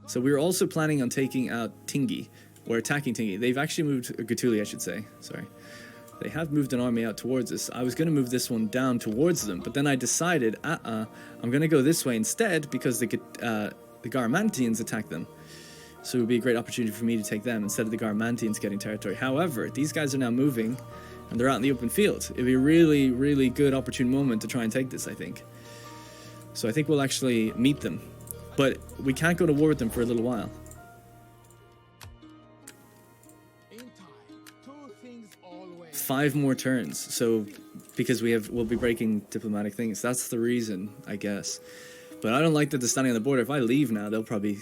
So we were also planning on taking out Tingi, or attacking Tingi. They've actually moved, Gatuli I should say, sorry. They have moved an army out towards us. I was going to move this one down towards them, but then I decided, I'm going to go this way instead because the Garamantians attack them. So it would be a great opportunity for me to take them instead of the Garamantians getting territory. However, these guys are now moving, and they're out in the open field. It'd be a really, really good opportune moment to try and take this, I think. So I think we'll actually meet them. But we can't go to war with them for a little while. In time, 2 things always. 5 more turns. So because we'll be breaking diplomatic things. That's the reason, I guess. But I don't like that they're standing on the border. If I leave now, they'll probably...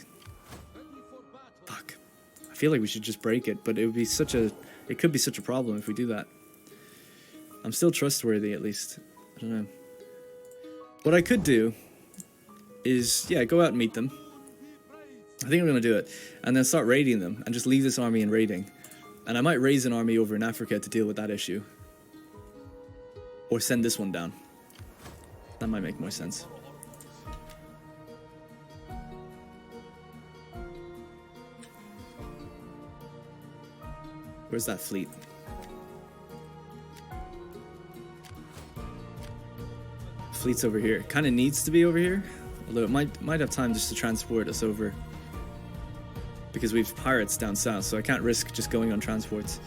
Fuck. I feel like we should just break it, but it would be such a... It could be such a problem if we do that. I'm still trustworthy, at least. I don't know. What I could do is, yeah, go out and meet them. I think I'm going to do it. And then start raiding them, and just leave this army in raiding. And I might raise an army over in Africa to deal with that issue. Or send this one down. That might make more sense. Where's that fleet? Fleet's over here. Kind of needs to be over here. Although it might have time just to transport us over. Because we've pirates down south, so I can't risk just going on transports.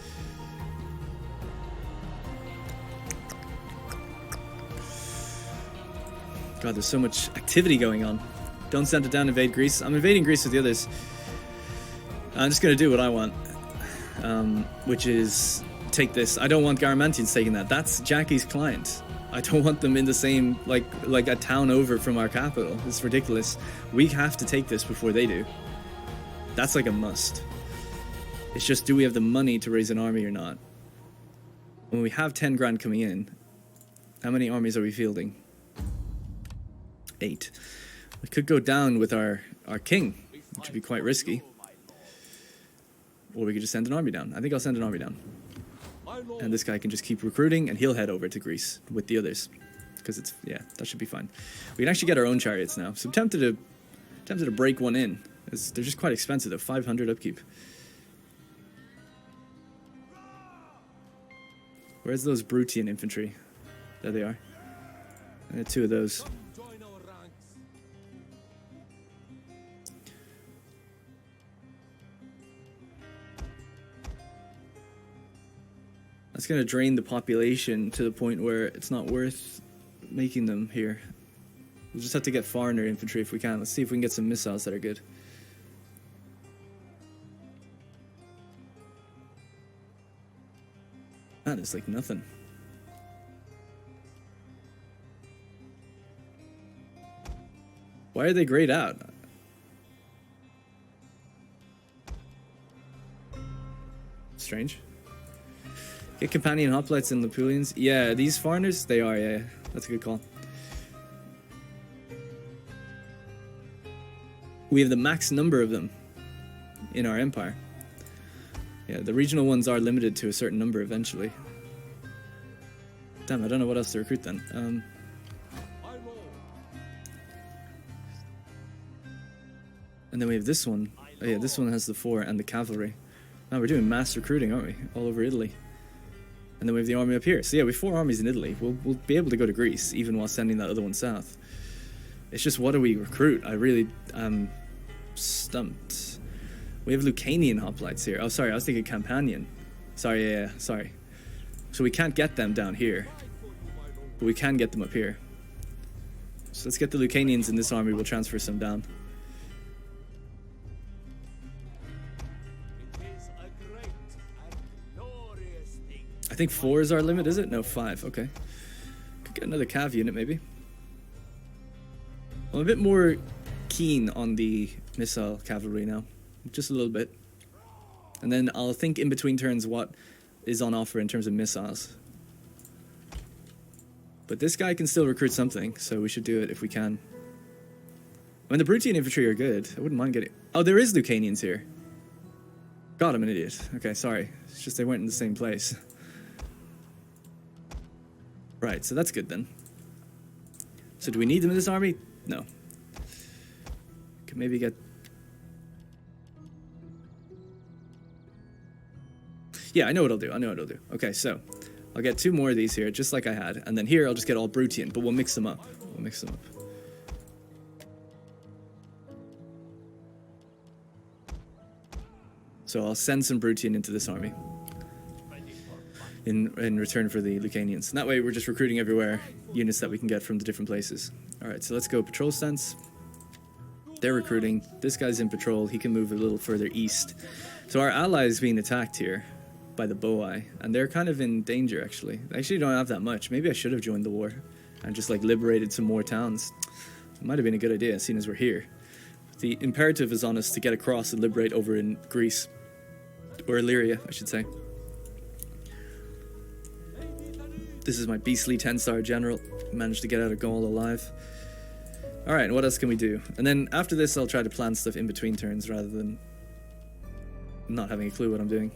God, there's so much activity going on. Don't send it down, invade Greece. I'm invading Greece with the others. I'm just going to do what I want. Which is take this. I don't want Garamantians taking that. That's Jackie's client. I don't want them in the same, like a town over from our capital. It's ridiculous. We have to take this before they do. That's like a must. It's just, do we have the money to raise an army or not? When we have 10 grand coming in, how many armies are we fielding? 8. We could go down with our king, which would be quite risky. Or we could just send an army down. I think I'll send an army down. And this guy can just keep recruiting, and he'll head over to Greece with the others. Because it's, yeah, that should be fine. We can actually get our own chariots now. So I'm tempted to break one in. They're just quite expensive though, 500 upkeep. Where's those Brutian infantry? There they are. I had 2 of those. That's going to drain the population to the point where it's not worth making them here. We'll just have to get foreigner infantry if we can. Let's see if we can get some missiles that are good. Man, it's like nothing. Why are they grayed out? Strange. Get companion hoplites and Lapulians. Yeah, these foreigners, they are, yeah. That's a good call. We have the max number of them in our empire. Yeah, the regional ones are limited to a certain number eventually. Damn, I don't know what else to recruit then. And then we have this one. Oh yeah, this one has the 4 and the cavalry. Now we're doing mass recruiting, aren't we? All over Italy. And then we have the army up here. So yeah, we have 4 armies in Italy. We'll be able to go to Greece, even while sending that other one south. It's just, what do we recruit? I really am stumped. We have Lucanian hoplites here. Oh, sorry, I was thinking Campanian. Sorry, yeah, sorry. So we can't get them down here. But we can get them up here. So let's get the Lucanians in this army. We'll transfer some down. I think 4 is our limit, is it? No, 5. Okay. Could get another cav unit, maybe. I'm a bit more keen on the missile cavalry now. Just a little bit. And then I'll think in between turns what is on offer in terms of missiles. But this guy can still recruit something, so we should do it if we can. I mean, the Brutian infantry are good. I wouldn't mind getting... Oh, there is Lucanians here. God, I'm an idiot. Okay, sorry. It's just they weren't in the same place. Right, so that's good then. So do we need them in this army? No. Could maybe get Yeah, I know what I'll do. I know what I'll do. Okay, so I'll get 2 more of these here, just like I had. And then here I'll just get all Brutian, but we'll mix them up. We'll mix them up. So I'll send some Brutian into this army in return for the Lucanians. And that way we're just recruiting everywhere units that we can get from the different places. Alright, so let's go patrol stance. They're recruiting. This guy's in patrol. He can move a little further east. So our ally is being attacked here by the Boii, and they're kind of in danger, actually. They actually don't have that much. Maybe I should have joined the war and just, like, liberated some more towns. It might have been a good idea, seeing as we're here. The imperative is on us to get across and liberate over in Greece. Or Illyria, I should say. This is my beastly 10-star general. Managed to get out of Gaul alive. Alright, what else can we do? And then after this, I'll try to plan stuff in between turns rather than not having a clue what I'm doing.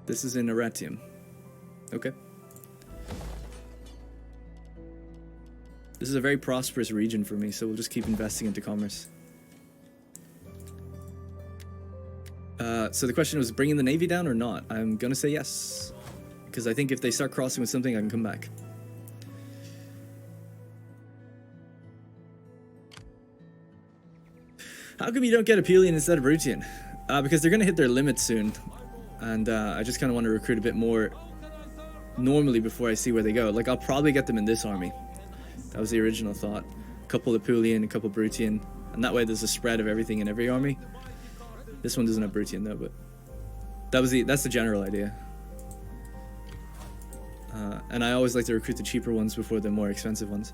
This is in Arretium. Okay. This is a very prosperous region for me, so we'll just keep investing into commerce. So the question was bringing the navy down or not? I'm gonna say yes. Because I think if they start crossing with something, I can come back. How come you don't get Apulian instead of Brutian? Because they're gonna hit their limit soon. And I just kind of want to recruit a bit more normally before I see where they go. Like, I'll probably get them in this army. That was the original thought. A couple Apulian, a couple Brutian. And that way there's a spread of everything in every army. This one doesn't have Brutian though, but that's the general idea. And I always like to recruit the cheaper ones before the more expensive ones.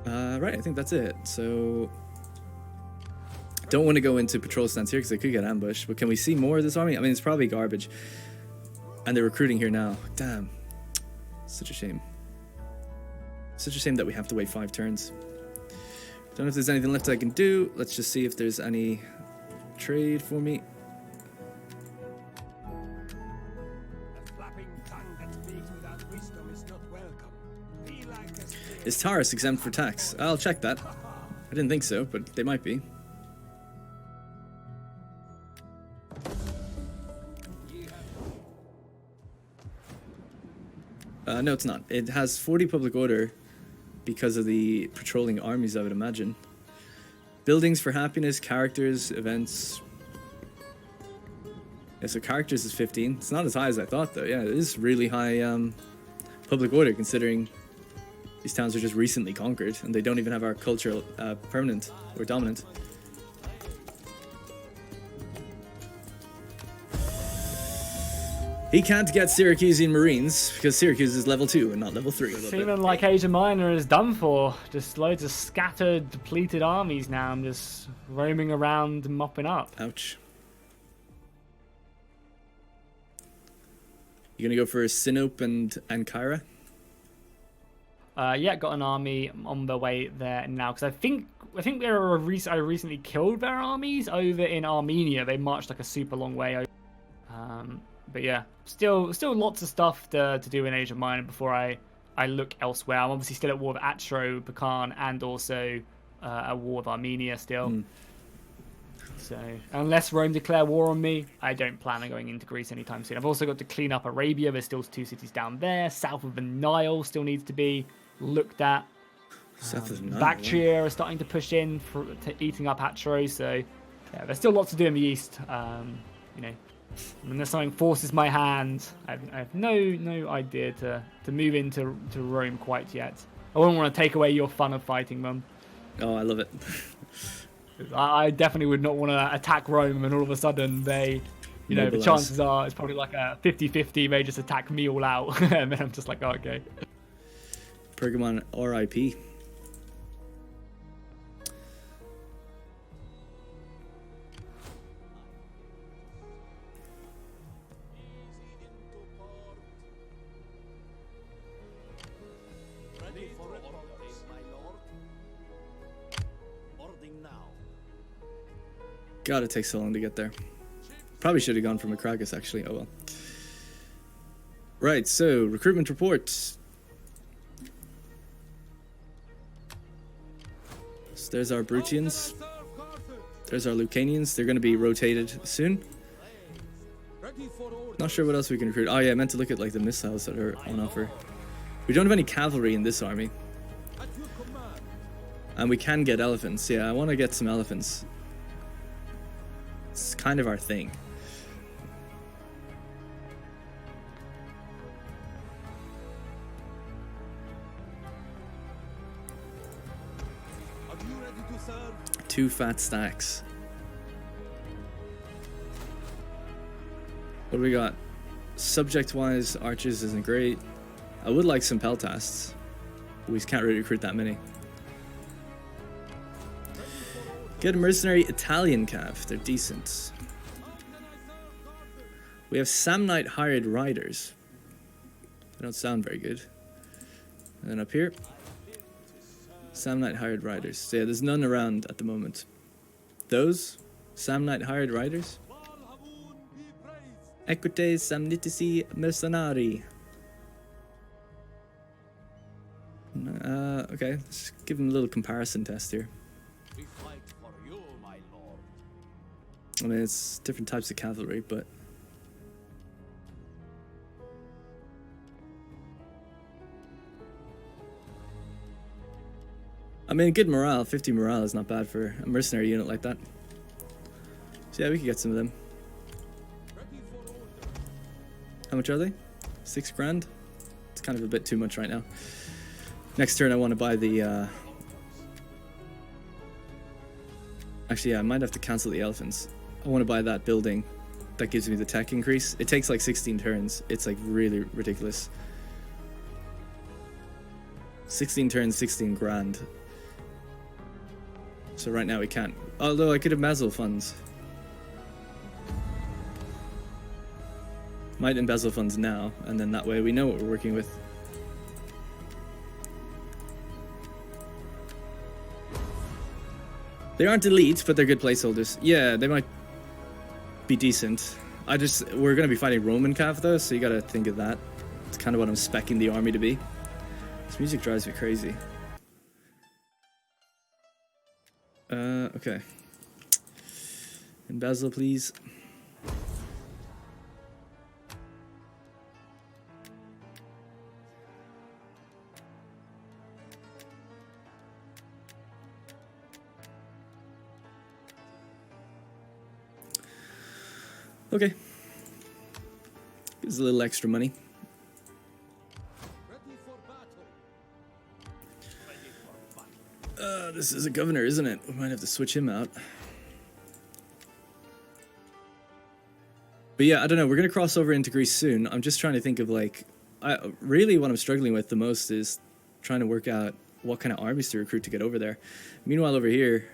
Right, I think that's it. So, don't want to go into patrol stance here because I could get ambushed. But can we see more of this army? I mean, it's probably garbage. And they're recruiting here now. Damn. Such a shame. Such a shame that we have to wait 5 turns. Don't know if there's anything left I can do. Let's just see if there's any trade for me. Is Taurus exempt for tax? I'll check that. I didn't think so, but they might be. No, it's not. It has 40 public order because of the patrolling armies, I would imagine. Buildings for happiness, characters, events. Yeah, so characters is 15. It's not as high as I thought, though. Yeah, it is really high public order, considering these towns are just recently conquered, and they don't even have our culture permanent or dominant. He can't get Syracusean Marines because Syracuse is level 2 and not level 3. Seeming like Asia Minor is done for. Just loads of scattered, depleted armies now. I'm just roaming around and mopping up. Ouch. You gonna go for Sinope and Ankara? Yeah, got an army on the way there now because I think I recently killed their armies over in Armenia. They marched like a super long way over. But yeah, still lots of stuff to do in Asia Minor before I look elsewhere. I'm obviously still at war with Atro-Bakan and also at war with Armenia still. So unless Rome declare war on me, I don't plan on going into Greece anytime soon. I've also got to clean up Arabia. There's still 2 cities down there. South of the Nile still needs to be looked at. South of the Nile. Bactria are starting to push in to eating up Atro. So yeah, there's still lots to do in the east. You know. Unless something forces my hand, I have no idea to move into Rome quite yet. I wouldn't want to take away your fun of fighting them. Oh, I love it. I definitely would not want to attack Rome and all of a sudden they, you know, the chances are it's probably like a 50-50, they just attack me all out. And then I'm just like, oh, okay. Pergamon RIP. God, it takes so long to get there. Probably should have gone for Macragus, actually. Oh well. Right, so recruitment report. So there's our Brutians. There's our Lucanians. They're going to be rotated soon. Ready for order. Not sure what else we can recruit. Oh yeah, I meant to look at like the missiles that are on offer. We don't have any cavalry in this army. At your command. And we can get elephants. Yeah, I want to get some elephants. It's kind of our thing. Are you ready to serve? 2 fat stacks. What do we got? Subject-wise, archers isn't great. I would like some peltasts. We can't really recruit that many. Get a mercenary Italian cav. They're decent. We have Samnite hired riders. They don't sound very good. And then up here, Samnite hired riders. So yeah, there's none around at the moment. Those Samnite hired riders. Equites Samnitici Mercenari. Okay, let's give them a little comparison test here. We fight for you, my lord. I mean, it's different types of cavalry, but... I mean, good morale. 50 morale is not bad for a mercenary unit like that. So yeah, we could get some of them. Ready for order. How much are they? 6 grand? It's kind of a bit too much right now. Next turn I want to buy the... Actually, yeah, I might have to cancel the elephants. I want to buy that building that gives me the tech increase. It takes like 16 turns. It's like really ridiculous. 16 turns, 16 grand. So right now we can't. Although I could embezzle funds. Might embezzle funds now, and then that way we know what we're working with. They aren't elite, but they're good placeholders. Yeah, they might be decent. We're gonna be fighting Roman cav though, so you gotta think of that. It's kind of what I'm speccing the army to be. This music drives me crazy. Okay. Embezzle, please. Okay. Gives a little extra money. Ready for battle. This is a governor, isn't it? We might have to switch him out. But yeah, I don't know. We're going to cross over into Greece soon. I'm just trying to think of like... really what I'm struggling with the most is trying to work out what kind of armies to recruit to get over there. Meanwhile, over here,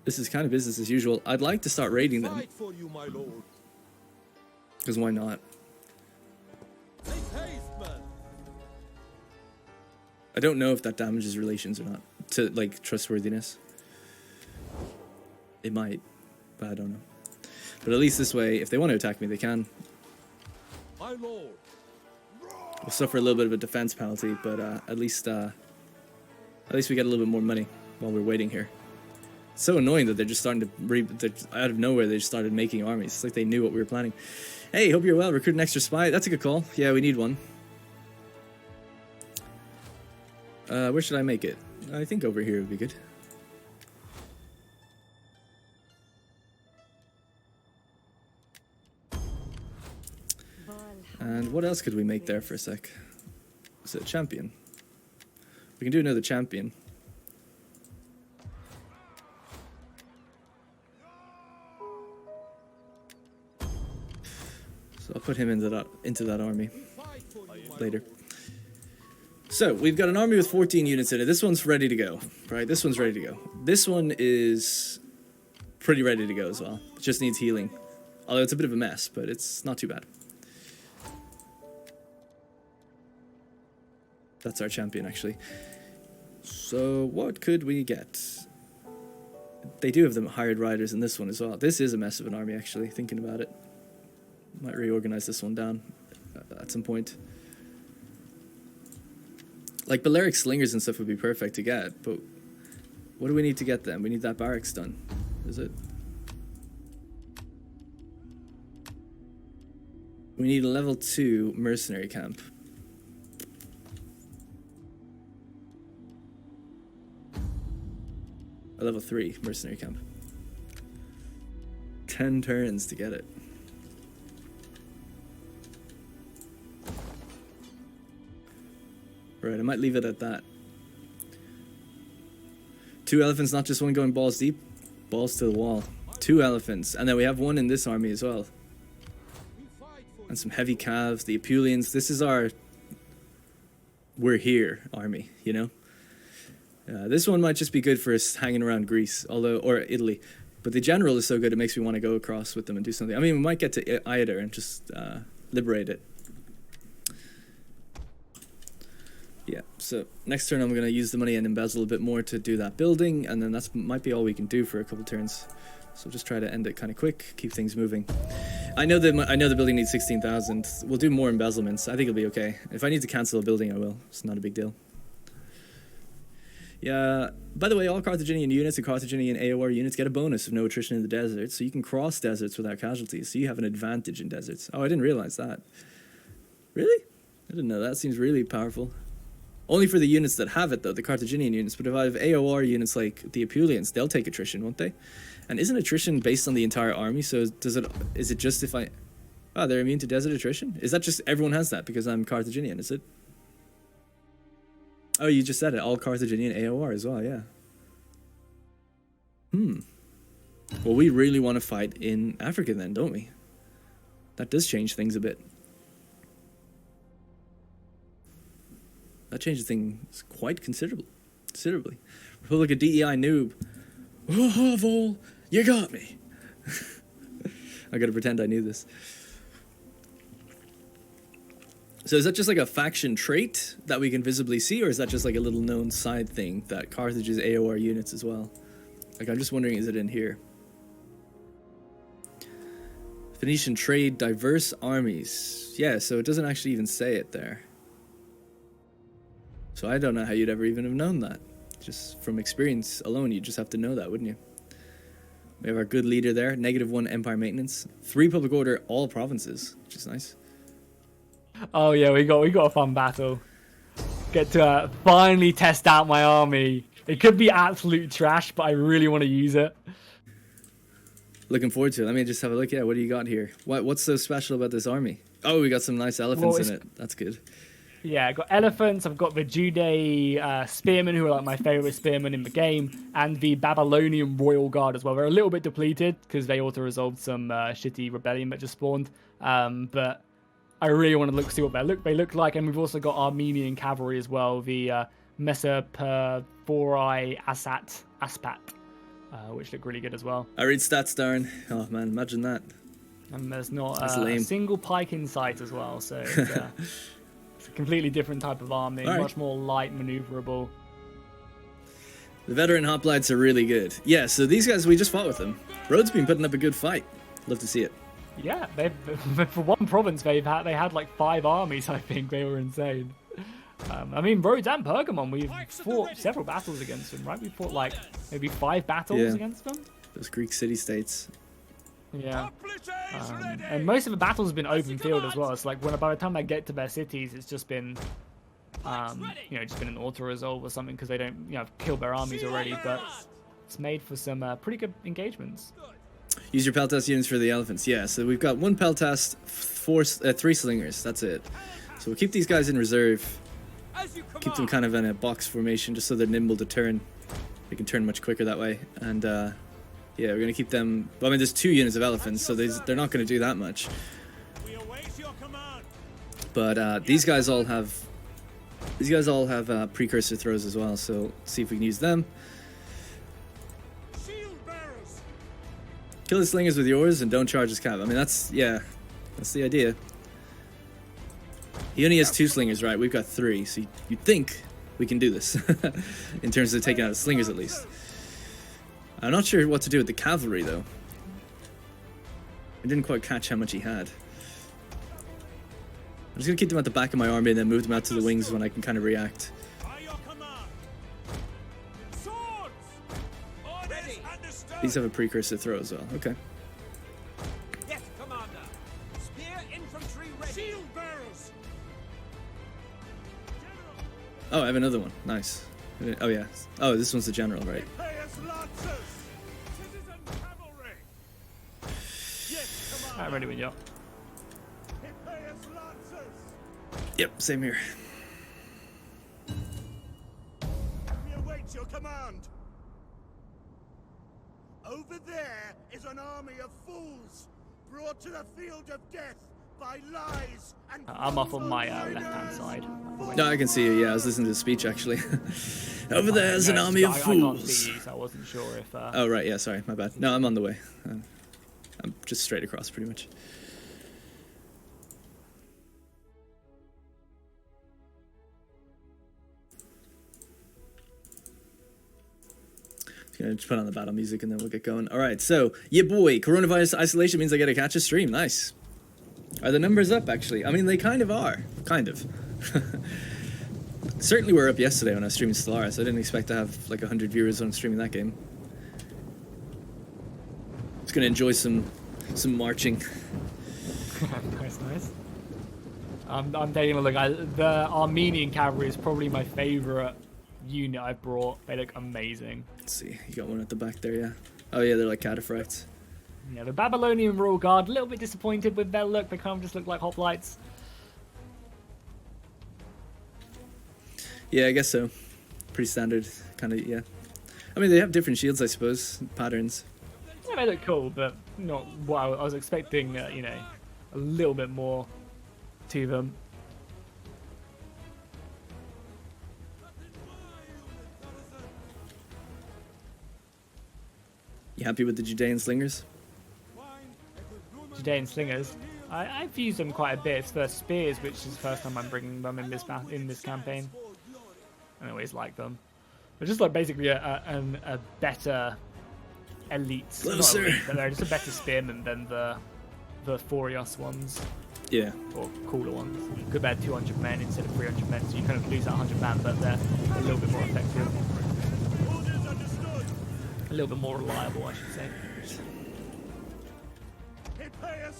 this is kind of business as usual. I'd like to start raiding them. Fight for you, my lord. Because why not? Make haste, man. I don't know if that damages relations or not. To, like, trustworthiness. It might, but I don't know. But at least this way, if they want to attack me, they can. My lord. We'll suffer a little bit of a defense penalty, but at least we get a little bit more money while we're waiting here. It's so annoying that they're just starting to... out of nowhere, they just started making armies. It's like they knew what we were planning. Hey, hope you're well. Recruit an extra spy. That's a good call. Yeah, we need one. Where should I make it? I think over here would be good. And what else could we make there for a sec? Is it a champion? We can do another champion. So I'll put him into that army later. So we've got an army with 14 units in it. This one's ready to go, right? This one's ready to go. This one is pretty ready to go as well. It just needs healing. Although it's a bit of a mess, but it's not too bad. That's our champion, actually. So what could we get? They do have the hired riders in this one as well. This is a mess of an army, actually, thinking about it. Might reorganize this one down at some point. Like, Balearic slingers and stuff would be perfect to get, but what do we need to get them? We need that barracks done. Is it? We need a level 2 mercenary camp. A level 3 mercenary camp. 10 turns to get it. Right, I might leave it at that. 2 elephants, not just one going balls deep. Balls to the wall. 2 elephants. And then we have 1 in this army as well. And some heavy calves, the Apulians. This is our we're here army, you know? This one might just be good for us hanging around Greece, or Italy. But the general is so good it makes me want to go across with them and do something. I mean, we might get to Ida and just liberate it. Yeah, so next turn I'm going to use the money and embezzle a bit more to do that building. And then that might be all we can do for a couple turns. So just try to end it kind of quick, keep things moving. I know the building needs 16,000. We'll do more embezzlements. I think it'll be okay. If I need to cancel a building, I will. It's not a big deal. Yeah. By the way, all Carthaginian units and Carthaginian AOR units get a bonus of no attrition in the desert, so you can cross deserts without casualties. So you have an advantage in deserts. Oh, I didn't realize that. Really? I didn't know that. Seems really powerful. Only for the units that have it, though, the Carthaginian units. But if I have AOR units like the Apulians, they'll take attrition, won't they? And isn't attrition based on the entire army? So is it just if I... Oh, they're immune to desert attrition? Is that just everyone has that because I'm Carthaginian, is it? Oh, you just said it. All Carthaginian AOR as well, yeah. Well, we really want to fight in Africa then, don't we? That does change things a bit. That changes things quite considerably. Republic of DEI noob. Oh, Vol, you got me. I gotta pretend I knew this. So is that just like a faction trait that we can visibly see, or is that just like a little known side thing that Carthage is AOR units as well? Like, I'm just wondering, is it in here? Phoenician trade, diverse armies. Yeah, so it doesn't actually even say it there. So I don't know how you'd ever even have known that. Just from experience alone, you just have to know that, wouldn't you? We have our good leader there. -1 empire maintenance. 3 public order, all provinces, which is nice. Oh yeah, we got a fun battle. Get to finally test out my army. It could be absolute trash, but I really want to use it. Looking forward to it. Let me just have a look. Yeah, what do you got here? What's so special about this army? Oh, we got some nice elephants in it. That's good. Yeah, I've got elephants, I've got the Jude spearmen, who are like my favorite spearmen in the game, and the Babylonian Royal Guard as well. They're a little bit depleted because they auto-resolved some shitty rebellion that just spawned. But I really want to see what they look like. And we've also got Armenian cavalry as well, the Mesopotamoi Aspat, which look really good as well. I read stats, Darren. Oh man, imagine that. And there's not a single pike in sight as well, so it's, it's a completely different type of army, much more light, maneuverable. The veteran hoplites are really good. Yeah, so these guys, we just fought with them. Rhodes been putting up a good fight. Love to see it. Yeah, for one province, they had like 5 armies. I think they were insane. I mean, Rhodes and Pergamon, we've fought several battles against them, right? We fought like maybe 5 battles against them. Those Greek city-states. Yeah. And most of the battles have been open field as well. It's like by the time they get to their cities, it's just been, just been an auto-resolve or something because they don't, kill their armies already. But it's made for some pretty good engagements. Use your Peltast units for the elephants. Yeah, so we've got 1 Peltast, 3 slingers. That's it. So we'll keep these guys in reserve. Keep them kind of in a box formation just so they're nimble to turn. They can turn much quicker that way. And yeah, we're going to keep them... Well, I mean, there's 2 units of elephants, so they're not going to do that much. But these guys all have... precursor throws as well, so let's see if we can use them. Kill the slingers with yours and don't charge his cap. I mean, that's the idea. He only has 2 slingers, right? We've got 3, so you'd think we can do this. In terms of taking out the slingers, at least. I'm not sure what to do with the cavalry, though. I didn't quite catch how much he had. I'm just going to keep them at the back of my army and then move them out to the wings when I can kind of react. These have a precursor throw as well. Okay. Yes, Commander. Spear infantry Oh, I have another one. Nice. Oh yeah. Oh, this one's the general, right? I'm ready when you're. Yep, same here. We await your command. Over there is an army of fools brought to the field of death by lies and. I'm off on my left-hand side. No, I can see you. Yeah, I was listening to the speech actually. Over there's an army of I can't fools. see you, so I wasn't sure if. Oh right, yeah. Sorry, my bad. No, I'm on the way. I'm just straight across, pretty much. Gonna just put on the battle music and then we'll get going. All right, so yeah, boy, coronavirus isolation means I gotta catch a stream. Nice. Are the numbers up? Actually, I mean they kind of are. Kind of. Certainly were up yesterday when I was streaming Stellaris. I didn't expect to have like 100 viewers when I'm streaming that game. Just gonna enjoy some marching. Nice. I'm taking a look. The Armenian cavalry is probably my favorite unit I brought. They look amazing. Let's see, you got one at the back there, yeah. Oh yeah, they're like cataphracts. Yeah, the Babylonian Royal Guard, a little bit disappointed with their look. They kind of just look like hoplites. Yeah, I guess so. Pretty standard, kind of, yeah. I mean, they have different shields, I suppose, patterns. Yeah, they look cool, but not what I was expecting, you know, a little bit more to them. You happy with the Judean slingers? Judean slingers. I've used them quite a bit. It's the spears, which is the first time I'm bringing them in this campaign. I always like them. They're just like basically a better elite. Closer. Not elite, but they're just a better spearman than the Forios ones. Yeah. Or cooler ones. You could add 200 men instead of 300 men, so you kind of lose that 100 man, but they're a little bit more effective. A little bit more reliable, I should say.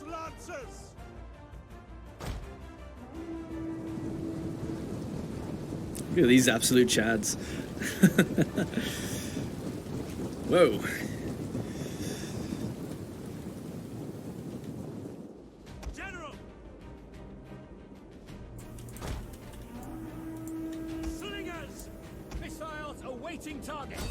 Lancers. Look at these absolute chads. Whoa. General. Slingers. Missiles awaiting targets.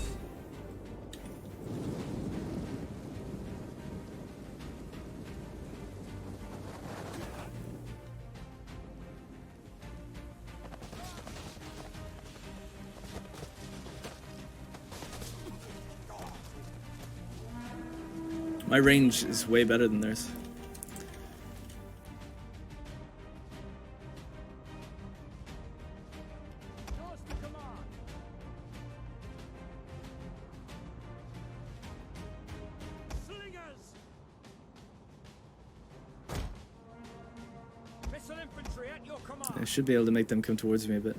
My range is way better than theirs. I should be able to make them come towards me a bit.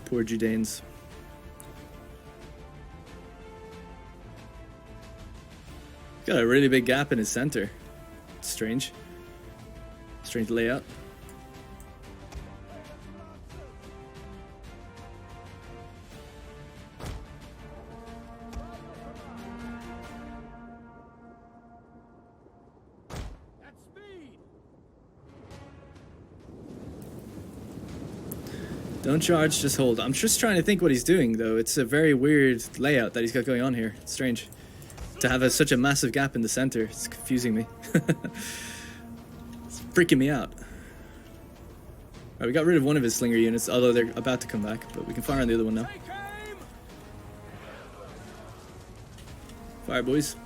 Poor Judeans. Got a really big gap in his center. Strange. Strange layout. Don't charge, just hold. I'm just trying to think what he's doing, though. It's a very weird layout that he's got going on here. It's strange. To have such a massive gap in the center, it's confusing me. It's freaking me out. Alright, we got rid of one of his slinger units, although they're about to come back, but we can fire on the other one now. Fire, boys.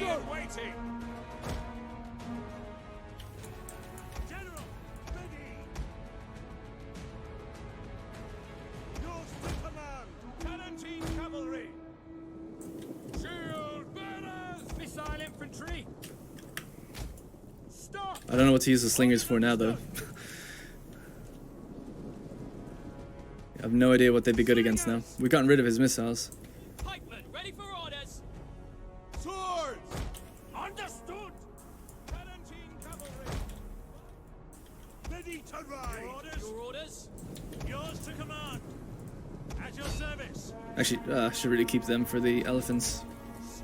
Understood. Waiting. General, ready. Yours to command. Palatine cavalry. Shield bearers. Missile infantry. Stop. I don't know what to use the slingers for now, though. I have no idea what they'd be good against now. We've gotten rid of his missiles. Pikemen, ready for orders. Swords. Understood. Palatine cavalry. Ready to ride. Your orders. Yours to command. At your service. Actually, I should really keep them for the elephants.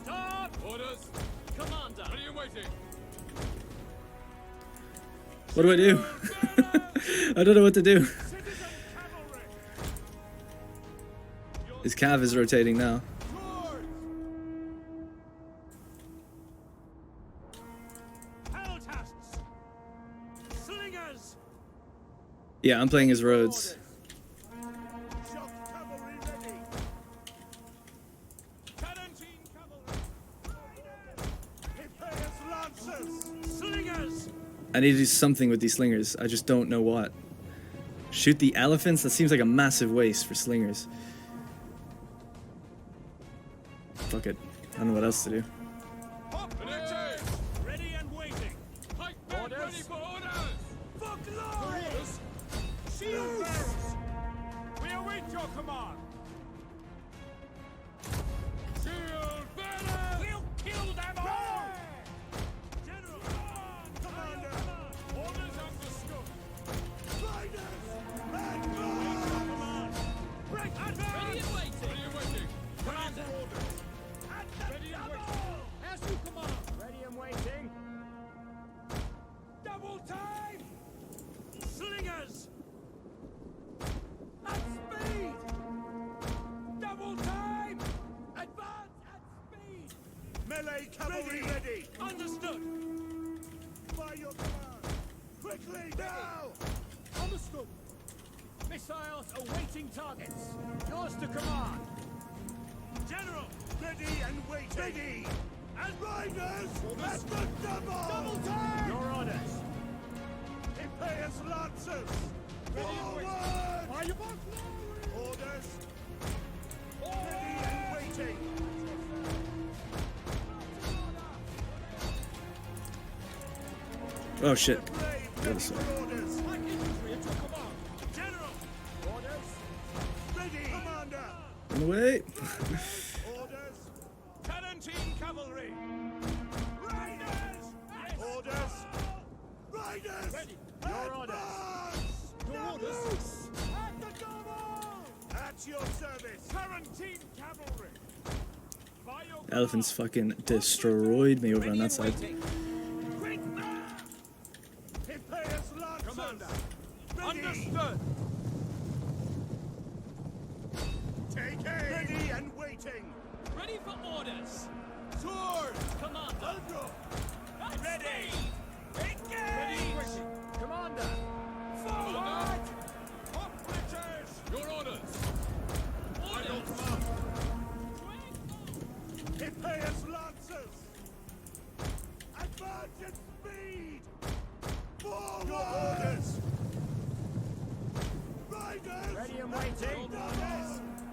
Stop. Orders. Commander. Ready and waiting. What do I do? I don't know what to do. Citizen cavalry. His cav is rotating now. Swords. Peltasts. Slingers. Yeah, I'm playing as Rhodes. Shock cavalry ready. Palatine cavalry. Imperious lancers. Slingers. I need to do something with these slingers. I just don't know what. Shoot the elephants? That seems like a massive waste for slingers. Fuck it. I don't know what else to do. Ready. Ready and waiting. Pikemen ready for orders. For glory. Shield bearers. We await your command. Shield bearers. We'll kill them all. General. Commander. Orders understood. Riders. Advance. Break advance. Ready and waiting. Ready and waiting. Commander. At the Ready and double. As you command. Ready and waiting. Double time. Slingers. At speed. Double time. Advance at speed. Melee cavalry ready. Understood. By your command. Quickly now. Understood. Missiles awaiting targets. Yours to command. General, ready and waiting. Ready. And riders at the double. Double time. Your orders. Imperious lancers. Forward. Are you orders? Ready and waiting. Oh shit. Brave, Go ready this way. for orders. Like infantry at your command. General. Orders. Ready. Commander. Run away. Orders. Palatine cavalry. Riders. Orders. Riders. Ready. Your orders. Your orders. At the double. At your service. Palatine cavalry. By your Elephants fucking destroyed me over on that side. Quick man. Imperious lancers. Commander. Ready. Understood. Take aim. Ready and waiting. Ready for orders. Swords. Commander. At Ready. speed. Engage. Commander. Forward. Up bridges. Your orders. Orders. Imperious lancers. Advance at speed. Forward. Your orders. Riders. Ready and waiting.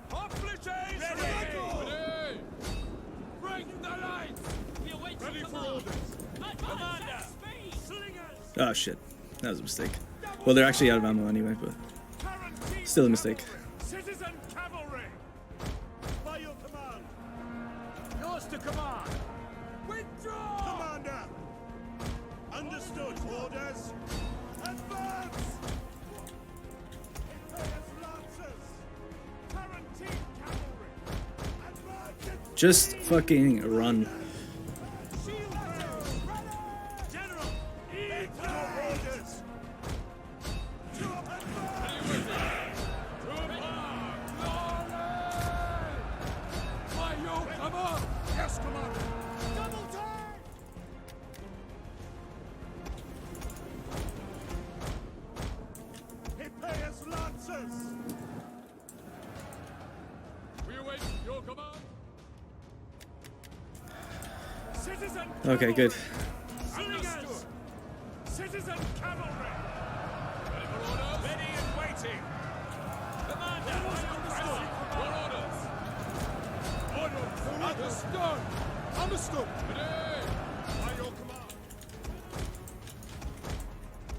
Hoplites. Ready. Ready. Bring the lights. We await Ready your for command. orders. Advance Commander. at speed. Slingers. Oh shit. That was a mistake. Well, they're actually out of ammo anyway, but Palatine still a mistake. cavalry. Citizen cavalry. By your command. Yours to command. Withdraw. Commander. Understood. Orders. Advance. Imperious lancers. Palatine cavalry. Advance at Just fucking run. shield bearers. General. Eat your orders. To advance. By your command. Yes, Commander. Double time. Imperious lancers. Citizen Okay, good. Slingers! Citizen cavalry! Ready for orders? Ready and waiting! Commander, understood! For orders! Orders! Understood! Understood! Ready! By your command!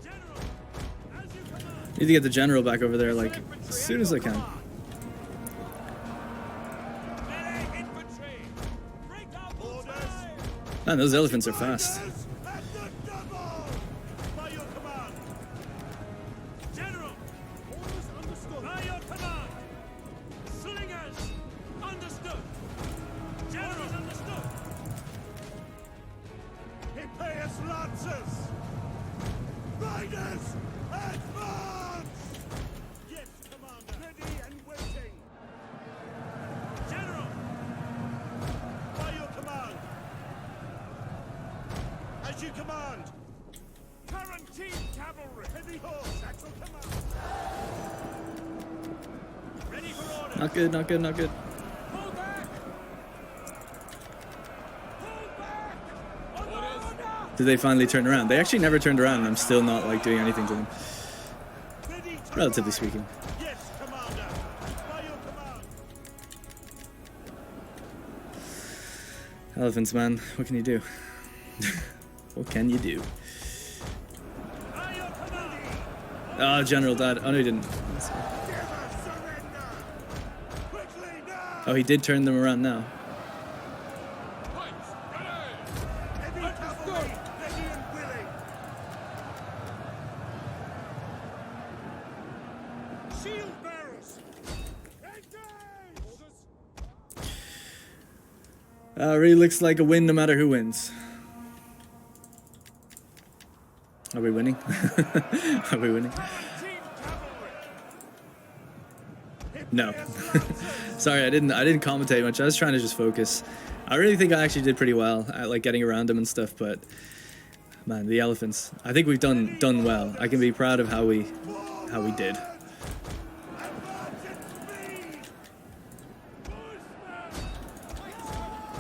General, as you command! Need to get the general back over there, like, as soon as I can. Melee infantry! Break up orders! Man, those elephants are fast. At the double! By your command! General! Orders understood! By your command! Slingers! Understood! General! Understood! Impious lancers! Riders! Advance! Yes, Commander! Ready and waiting! General! By your command! As you command! Tarantine cavalry! Heavy horse at your command! Ready for order! Not good, not good, not good. Pull back! Pull back! Orders! Did they finally turn around? They actually never turned around, and I'm still not, like, doing anything to them. Ready to Relatively ride. speaking. Yes, Commander! By your command! Elephants, man. What can you do? What can you do? By your command! Oh, General died. Oh, no, he didn't. Never surrender! Quickly now! Oh, he did turn them around now. Points! Ready! Heavy cavalry! Ready and willing! Shield bearers! Engage! Orders! Really looks like a win no matter who wins. Are we winning? Are we winning? Tarantine cavalry! No. Sorry, I didn't commentate much. I was trying to just focus. I really think I actually did pretty well at, like, getting around them and stuff, but man, the elephants. I think we've done well. I can be proud of how we did. Advance at speed!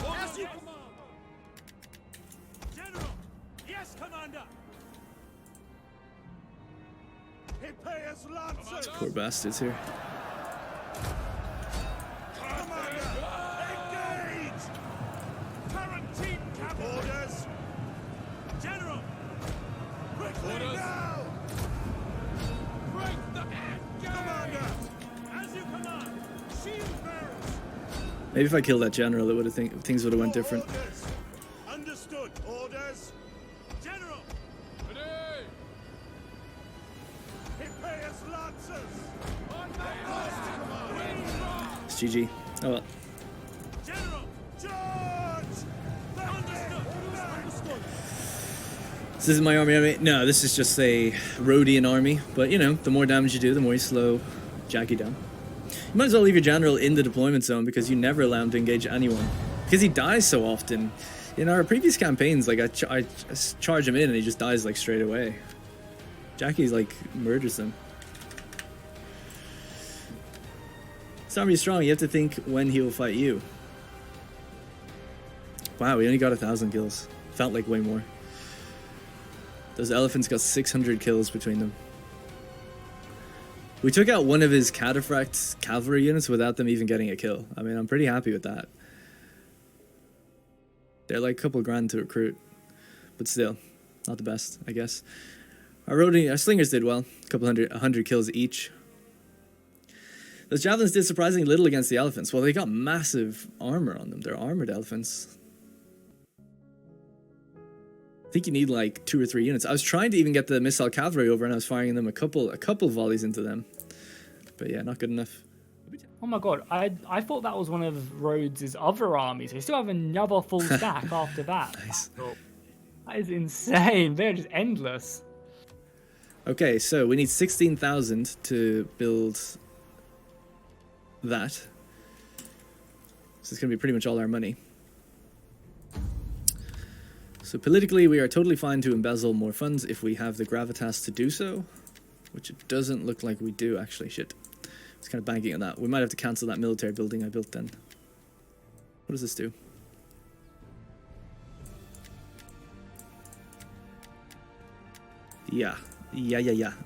As you command! General! Yes, Commander! Impious lancers! Poor bastards here. Commander! Engage! Tarantine cavalry! Orders! General! Quickly Orders. now! Break the engage! Commander! As you command! Shield bearers! Maybe if I killed that general, it would have things would have went different. Orders! Understood. Orders! General! Ready! Impious lancers! On my list! It's GG. Oh well. General! Charge! Understood! Understood! This isn't my army. No, this is just a Rhodian army. But, you know, the more damage you do, the more you slow Jackie down. You might as well leave your general in the deployment zone because you never allow him to engage anyone. Because he dies so often. In our previous campaigns, like, I charge him in and he just dies, like, straight away. Jackie's, like, murders them. This army is strong. You have to think when he will fight you. Wow, we only got 1,000 kills. Felt like way more. Those elephants got 600 kills between them. We took out one of his cataphract cavalry units without them even getting a kill. I mean, I'm pretty happy with that. They're like a couple grand to recruit. But still, not the best, I guess. Our slingers did well. A couple 100 kills each. Those javelins did surprisingly little against the elephants. Well, they got massive armor on them. They're armored elephants. I think you need like 2 or 3 units. I was trying to even get the missile cavalry over, and I was firing them a couple volleys into them. But yeah, not good enough. Oh my god, I thought that was one of Rhodes' other armies. They still have another full stack after that. Nice. That is insane. They're just endless. Okay, so we need 16,000 to build that. So it's going to be pretty much all our money. So politically, we are totally fine to embezzle more funds if we have the gravitas to do so, which it doesn't look like we do, actually. Shit. I was kind of banking on that. We might have to cancel that military building I built then. What does this do? Yeah.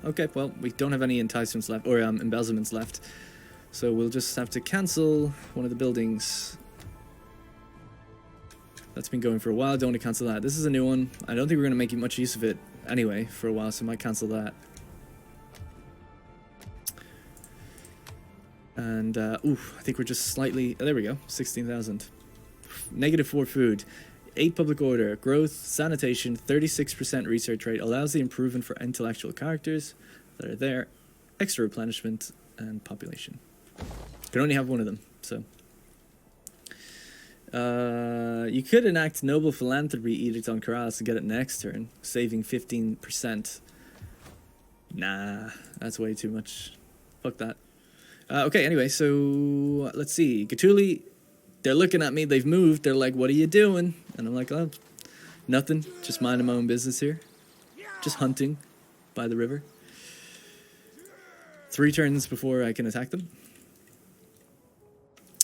Okay, well, we don't have any enticements left, or embezzlements left. So we'll just have to cancel one of the buildings. That's been going for a while. Don't want to cancel that. This is a new one. I don't think we're going to make much use of it anyway for a while, so I might cancel that. And, ooh, I think we're just slightly... Oh, there we go. 16,000. -4 food. 8 public order. Growth, sanitation, 36% research rate. Allows the improvement for intellectual characters that are there. Extra replenishment and population. Can only have one of them, so... you could enact Noble Philanthropy Edict on Corrales to get it next turn, saving 15%. Nah, that's way too much. Fuck that. Okay, anyway, so let's see. Gatuli, they're looking at me. They've moved. They're like, what are you doing? And I'm like, oh, nothing. Just minding my own business here. Just hunting by the river. 3 turns before I can attack them.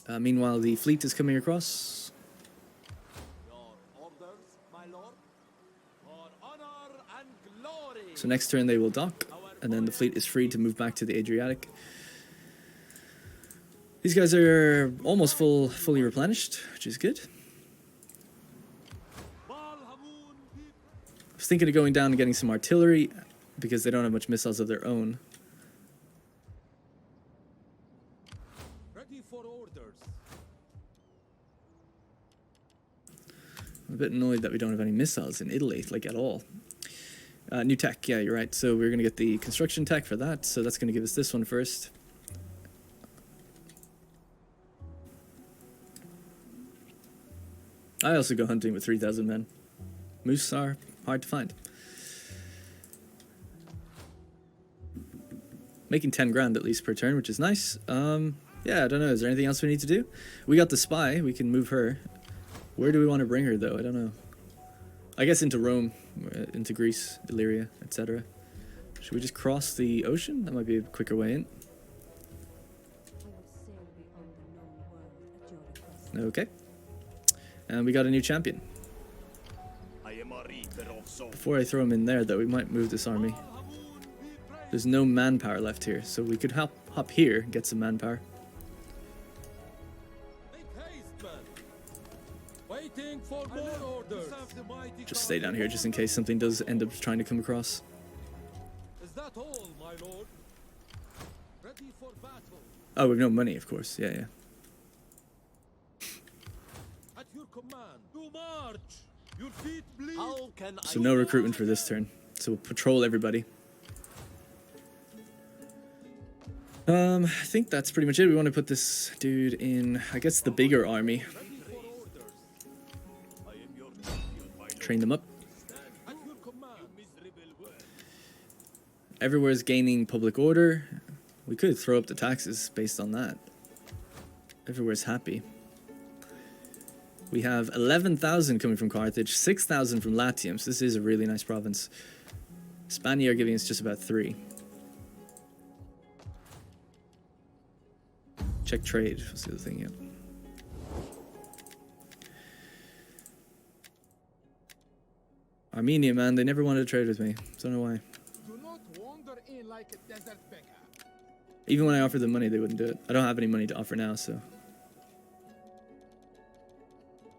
Meanwhile, the fleet is coming across. Your orders, my lord? For honor and glory. So next turn they will dock, and then the fleet is free to move back to the Adriatic. These guys are almost fully replenished, which is good. I was thinking of going down and getting some artillery, because they don't have much missiles of their own. Ready for orders. I'm a bit annoyed that we don't have any missiles in Italy, like at all. New tech, yeah, you're right. So we're going to get the construction tech for that, so that's going to give us this one first. I also go hunting with 3,000 men. Moose are hard to find. Making 10 grand at least per turn, which is nice. Yeah, I don't know. Is there anything else we need to do? We got the spy. We can move her. Where do we want to bring her, though? I don't know. I guess into Rome, into Greece, Illyria, etc. Should we just cross the ocean? That might be a quicker way in. Okay. And we got a new champion. Before I throw him in there, though, we might move this army. There's no manpower left here, so we could hop here and get some manpower. Make haste, man. Waiting for more orders. Just stay down here just in case something does end up trying to come across. Is that all, my lord? Ready for battle. Oh, we've no money, of course. Yeah. At your command. To march. Your feet bleed. How can So no recruitment for this turn. So we'll patrol everybody. I think that's pretty much it. We want to put this dude in, I guess, the bigger army. Train them up. Everywhere's gaining public order. We could throw up the taxes based on that. Everywhere's happy. We have 11,000 coming from Carthage, 6,000 from Latium, so this is a really nice province. Spania are giving us just about 3. Check trade, was the other thing, yeah. Armenia, man, they never wanted to trade with me. Don't know why. Do not wander in like a desert beggar. Even when I offered them money, they wouldn't do it. I don't have any money to offer now, so...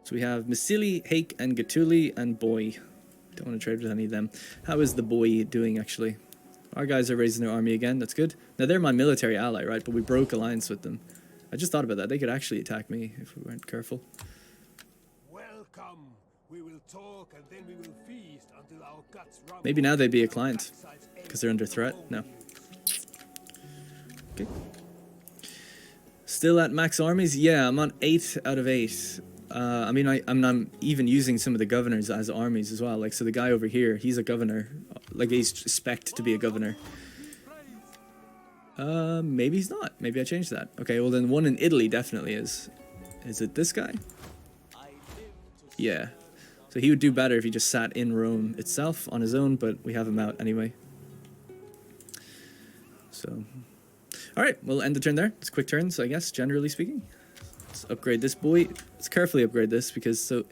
So we have Massili, Hake, and Gatuli, and Boy. Don't want to trade with any of them. How is the Boy doing, actually? Our guys are raising their army again. That's good. Now, they're my military ally, right? But we broke alliance with them. I just thought about that. They could actually attack me if we weren't careful. Welcome. We will talk and then we will feast until our guts run. Maybe now they'd be a client. Because they're under threat. No. Okay. Still at max armies? Yeah, I'm on 8 out of 8. I mean, I'm even using some of the governors as armies as well. Like, so the guy over here, he's a governor. Like, he's spec'd to be a governor. Maybe he's not. Maybe I changed that. Okay, well then one in Italy definitely is. Is it this guy? Yeah. So he would do better if he just sat in Rome itself on his own, but we have him out anyway. So, alright, we'll end the turn there. It's quick turns, I guess, generally speaking. Let's upgrade this boy. Let's carefully upgrade this because, so,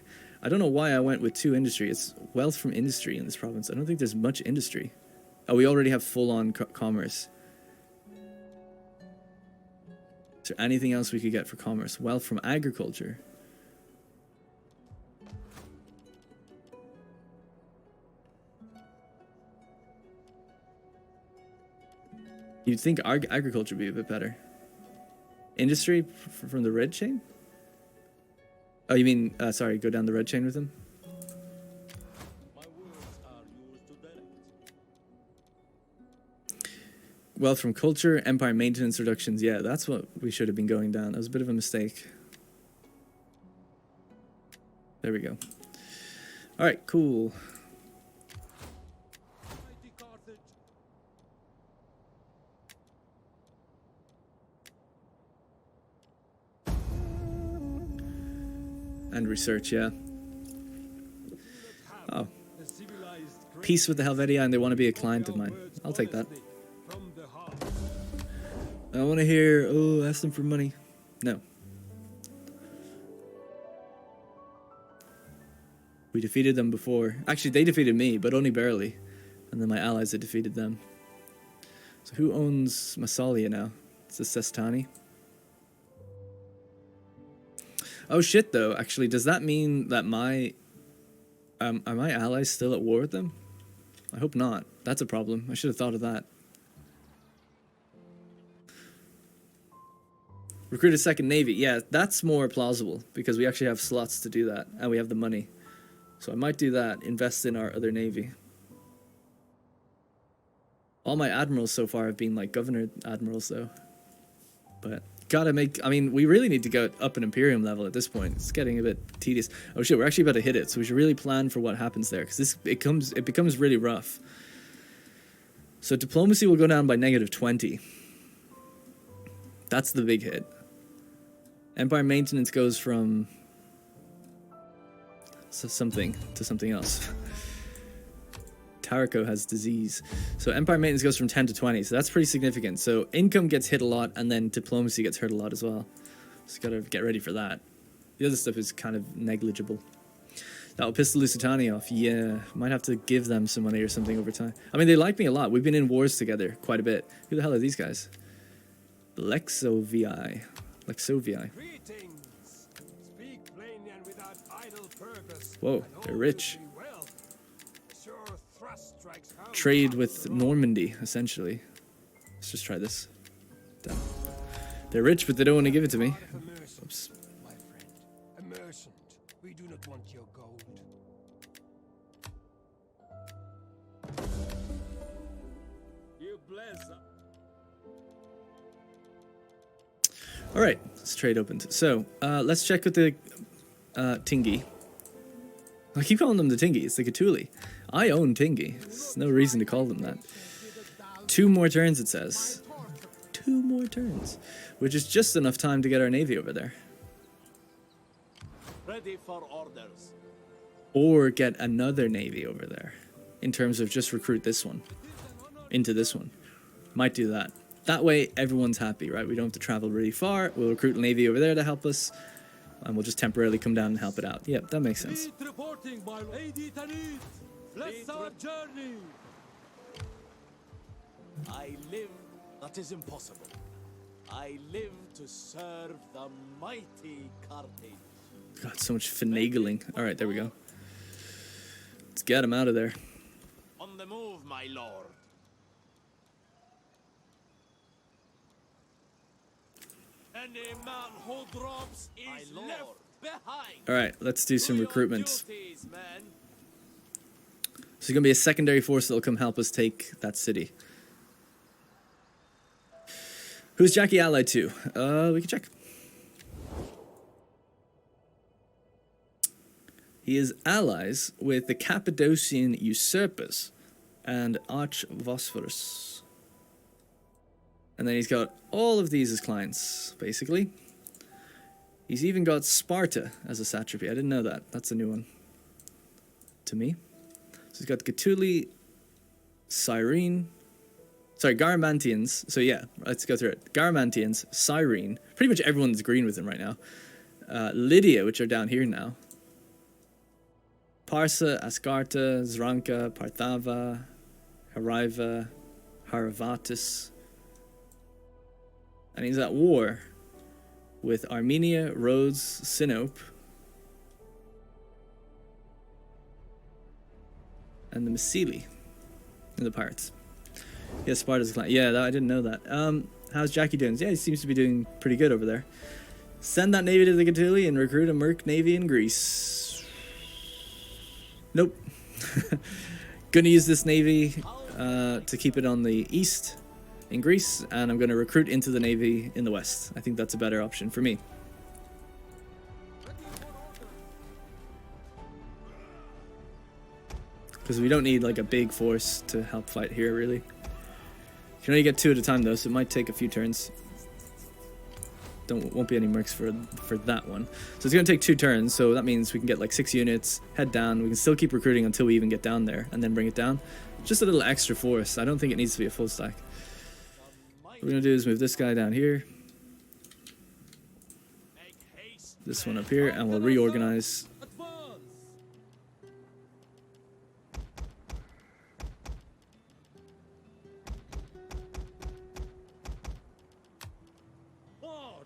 I don't know why I went with 2 industry. It's wealth from industry in this province. I don't think there's much industry. Oh, we already have full-on commerce. Is there anything else we could get for commerce? Wealth from agriculture. You'd think agriculture would be a bit better. Industry from the red chain? Oh, you mean, sorry, go down the red chain with them? My words are yours to direct. Wealth from culture, empire maintenance reductions. Yeah, that's what we should have been going down. That was a bit of a mistake. There we go. All right, cool. Mighty Carthage. And research, yeah. Oh, The civilized peace with the Helvetia, and they want to be a client of mine. I'll take that. from the heart. I want to hear, oh, ask them for money. No. We defeated them before. Actually, they defeated me, but only barely. And then my allies had defeated them. So who owns Massalia now? It's the Sestani. Oh shit, though. Actually, does that mean that my... are my allies still at war with them? I hope not. That's a problem. I should have thought of that. Recruit a second navy. Yeah, that's more plausible because we actually have slots to do that and we have the money. So I might do that, invest in our other navy. All my admirals so far have been like governor admirals though. But gotta make, I mean, we really need to go up an Imperium level at this point. It's getting a bit tedious. Oh shit, we're actually about to hit it. So we should really plan for what happens there because it becomes really rough. So diplomacy will go down by -20. That's the big hit. Empire maintenance goes from something to something else. Tarako has disease. So empire maintenance goes from 10 to 20. So that's pretty significant. So income gets hit a lot and then diplomacy gets hurt a lot as well. So gotta get ready for that. The other stuff is kind of negligible. That'll piss the Lusitani off. Yeah, might have to give them some money or something over time. I mean, they like me a lot. We've been in wars together quite a bit. Who the hell are these guys? Lexovii. Greetings. Speak plainly and without idle purpose. Whoa, they're rich. Well, sure thrust strikes home. Trade with Normandy, essentially. Let's just try this. Done. They're rich, but they don't want to give it to me. Oops. My friend, a merchant. We do not want your gold. You bless. All right, let's trade opened. So let's check with the Tingi. I keep calling them the Tingi. It's the Gatuli. I own Tingi. There's no reason to call them that. 2 more turns, it says. 2 more turns, which is just enough time to get our navy over there. Ready for orders. Or get another navy over there. In terms of just recruit this one into this one. Might do that. That way, everyone's happy, right? We don't have to travel really far. We'll recruit a navy over there to help us. And we'll just temporarily come down and help it out. Yep, that makes sense. Fleet reporting by Bless our journey. I live. That is impossible. I live to serve the mighty Carthage. God, so much finagling. All right, there we go. Let's get him out of there. On the move, my lord. Any man who drops is left behind. All right, let's do some Do your recruitment. duties, man. So there's going to be a secondary force that will come help us take that city. Who's Jackie allied to? We can check. He is allies with the Cappadocian usurpers and Arch-Bosphorus. And then he's got all of these as clients, basically. He's even got Sparta as a satrapy. I didn't know that. That's a new one to me. So he's got Gatuli, Cyrene, sorry, Garamantians. So yeah, let's go through it. Garamantians, Cyrene. Pretty much everyone's green with him right now. Lydia, which are down here now. Parsa, Ascarta, Zranka, Parthava, Haravatus. And he's at war with Armenia, Rhodes, Sinope, and the Myceli, and the pirates. Yeah, Sparta's clan. Yeah, I didn't know that. How's Jackie doing? Yeah, he seems to be doing pretty good over there. Send that navy to the Gatuli and recruit a merc navy in Greece. Nope. Gonna use this navy to keep it on the east in Greece, and I'm gonna recruit into the navy in the west. I think that's a better option for me. Because we don't need like a big force to help fight here, really. You can only get 2 at a time though, so it might take a few turns. Won't be any mercs for that one. So it's gonna take 2 turns, so that means we can get like 6 units, head down. We can still keep recruiting until we even get down there, and then bring it down. Just a little extra force. I don't think it needs to be a full stack. What we're gonna do is move this guy down here, this one up here, and we'll reorganize.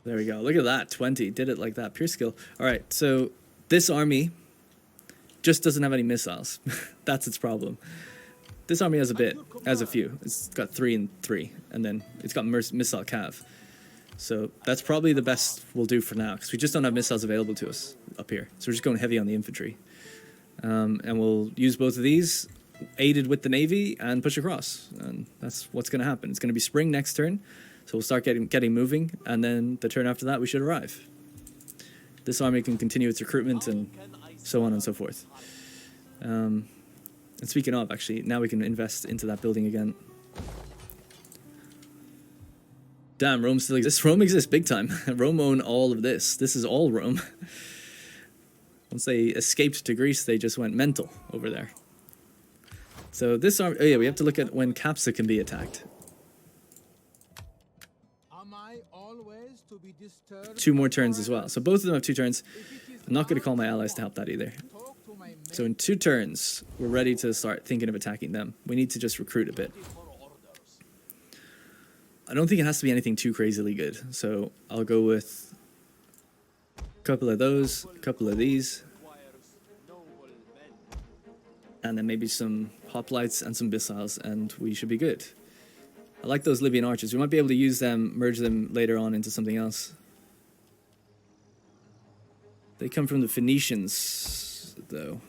There we go. Look at that. 20. Did it like that. Pure skill. All right. So this army just doesn't have any missiles. That's its problem. This army has a bit. Has a few. It's got 3 and 3. And then it's got missile cav. So that's probably the best we'll do for now. Because we just don't have missiles available to us up here. So we're just going heavy on the infantry. And we'll use both of these, aided with the navy, and push across. And that's what's going to happen. It's going to be spring next turn. So we'll start getting moving, and then the turn after that we should arrive. This army can continue its recruitment and so on and so forth. And speaking of, actually, now we can invest into that building again. Damn, Rome still exists. Rome exists big time. Rome own all of this. This is all Rome. Once they escaped to Greece, they just went mental over there. So this army, oh yeah, we have to look at when Capsa can be attacked. 2 more turns as well. So both of them have 2 turns. I'm not going to call my allies to help that either. So in 2 turns, we're ready to start thinking of attacking them. We need to just recruit a bit. I don't think it has to be anything too crazily good. So I'll go with a couple of those, a couple of these. And then maybe some hoplites and some missiles, and we should be good. I like those Libyan archers. We might be able to use them, merge them later on into something else. They come from the Phoenicians, though.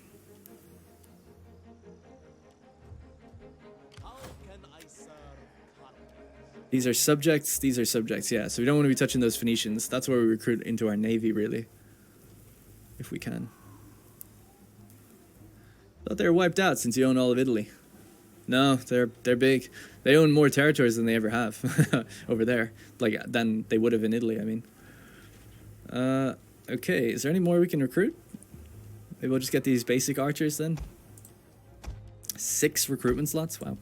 These are subjects, yeah. So we don't want to be touching those Phoenicians. That's where we recruit into our navy, really. If we can. Thought they were wiped out since you own all of Italy. No, they're big. They own more territories than they ever have over there, like than they would have in Italy. I mean, okay. Is there any more we can recruit? Maybe we'll just get these basic archers then. 6 recruitment slots. Wow.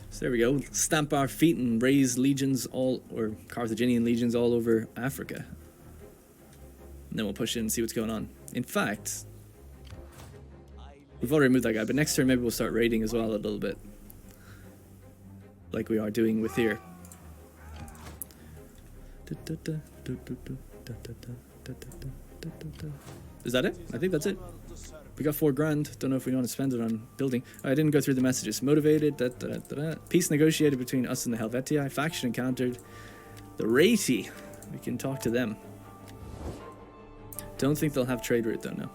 So there we go. Stamp our feet and raise legions or Carthaginian legions all over Africa. And then we'll push in and see what's going on. In fact, we've already moved that guy, but next turn maybe we'll start raiding as well a little bit. Like we are doing with here. Is that it? I think that's it. We got 4 grand. Don't know if we want to spend it on building. Oh, I didn't go through the messages. Motivated. Peace negotiated between us and the Helvetii. Faction encountered. The Rati. We can talk to them. Don't think they'll have trade route though, no.